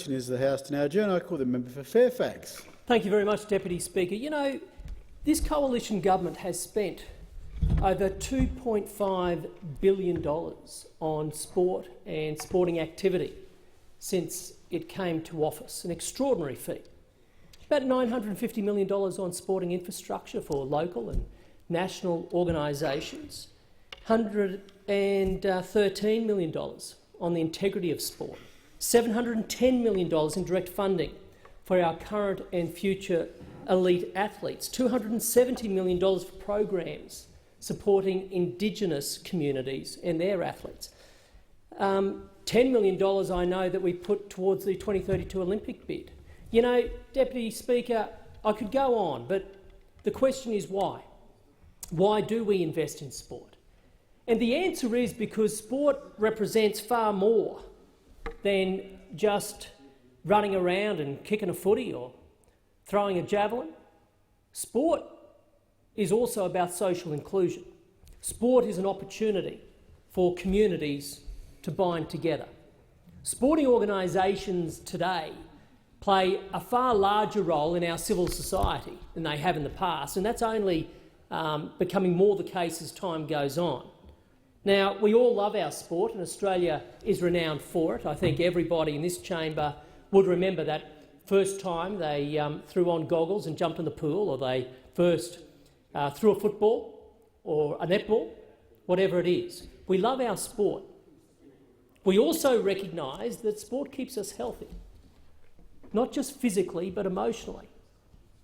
Is the House to now adjourn. I call the member for Fairfax. Thank you very much, Deputy Speaker. You know, this coalition government has spent over $2.5 billion on sport and sporting activity since it came to office, an extraordinary feat. About $950 million on sporting infrastructure for local and national organisations, $113 million on the integrity of sport, $710 million in direct funding for our current and future elite athletes, $270 million for programs supporting Indigenous communities and their athletes. $10 million I know that we put towards the 2032 Olympic bid. You know, Deputy Speaker, I could go on, but the question is why? Why do we invest in sport? And the answer is because sport represents far more than just running around and kicking a footy or throwing a javelin. Sport is also about social inclusion. Sport is an opportunity for communities to bind together. Sporting organisations today play a far larger role in our civil society than they have in the past, and that's only becoming more the case as time goes on. Now, we all love our sport, and Australia is renowned for it. I think everybody in this chamber would remember that first time they threw on goggles and jumped in the pool, or they first threw a football or a netball, whatever it is. We love our sport. We also recognise that sport keeps us healthy, not just physically but emotionally.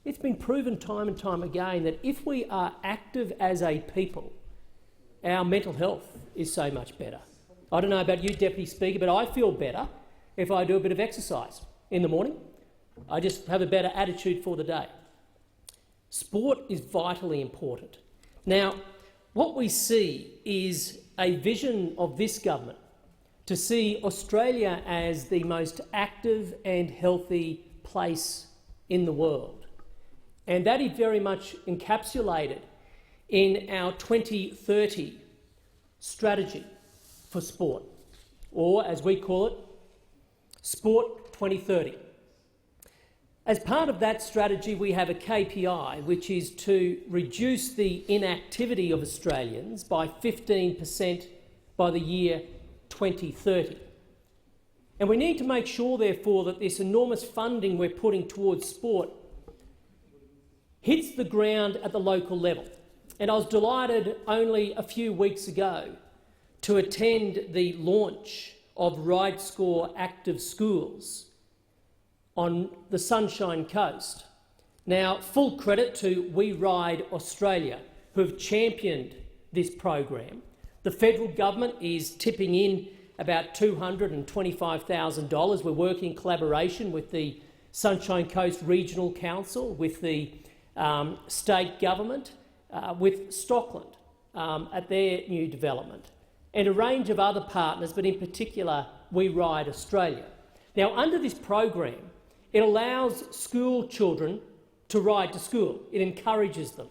It's been proven time and time again that if we are active as a people, our mental health is so much better. I don't know about you, Deputy Speaker, but I feel better if I do a bit of exercise in the morning. I just have a better attitude for the day. Sport is vitally important. Now, what we see is a vision of this government to see Australia as the most active and healthy place in the world. And that is very much encapsulated in our 2030 strategy for sport, or as we call it, Sport 2030. As part of that strategy, we have a KPI, which is to reduce the inactivity of Australians by 15% by the year 2030. And we need to make sure, therefore, that this enormous funding we're putting towards sport hits the ground at the local level. And I was delighted only a few weeks ago to attend the launch of RideScore Active Schools on the Sunshine Coast. Now, full credit to We Ride Australia, who have championed this program. The federal government is tipping in about $225,000. We're working in collaboration with the Sunshine Coast Regional Council, with the state government, with Stockland at their new development, and a range of other partners, but in particular We Ride Australia. Now, under this program, it allows school children to ride to school. It encourages them.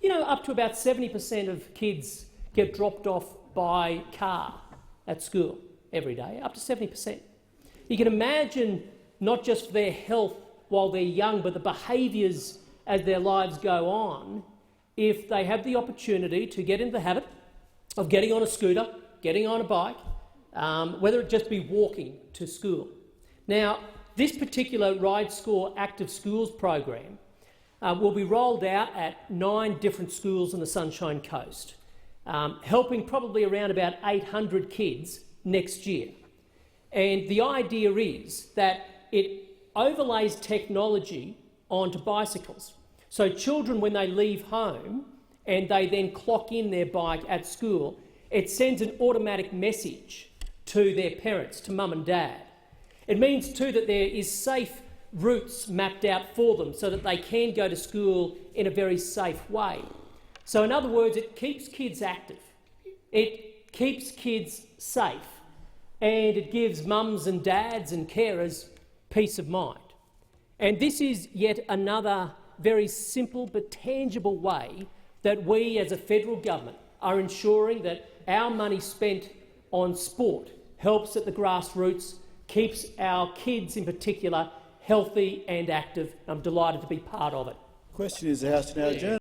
You know, up to about 70% of kids get dropped off by car at school every day, up to 70%. You can imagine not just their health while they're young, but the behaviours as their lives go on, if they have the opportunity to get into the habit of getting on a scooter, getting on a bike, whether it just be walking to school. Now, this particular RideScore Active Schools program will be rolled out at 9 different schools on the Sunshine Coast, helping probably around about 800 kids next year. And the idea is that it overlays technology onto bicycles. So children, when they leave home and they then clock in their bike at school, it sends an automatic message to their parents, to mum and dad. It means too that there is safe routes mapped out for them so that they can go to school in a very safe way. So in other words, it keeps kids active, it keeps kids safe, and it gives mums and dads and carers peace of mind. And this is yet another very simple but tangible way that we as a federal government are ensuring that our money spent on sport helps at the grassroots keeps our kids in particular healthy and active. I'm delighted to be part of it. Question is the House to now adjourn.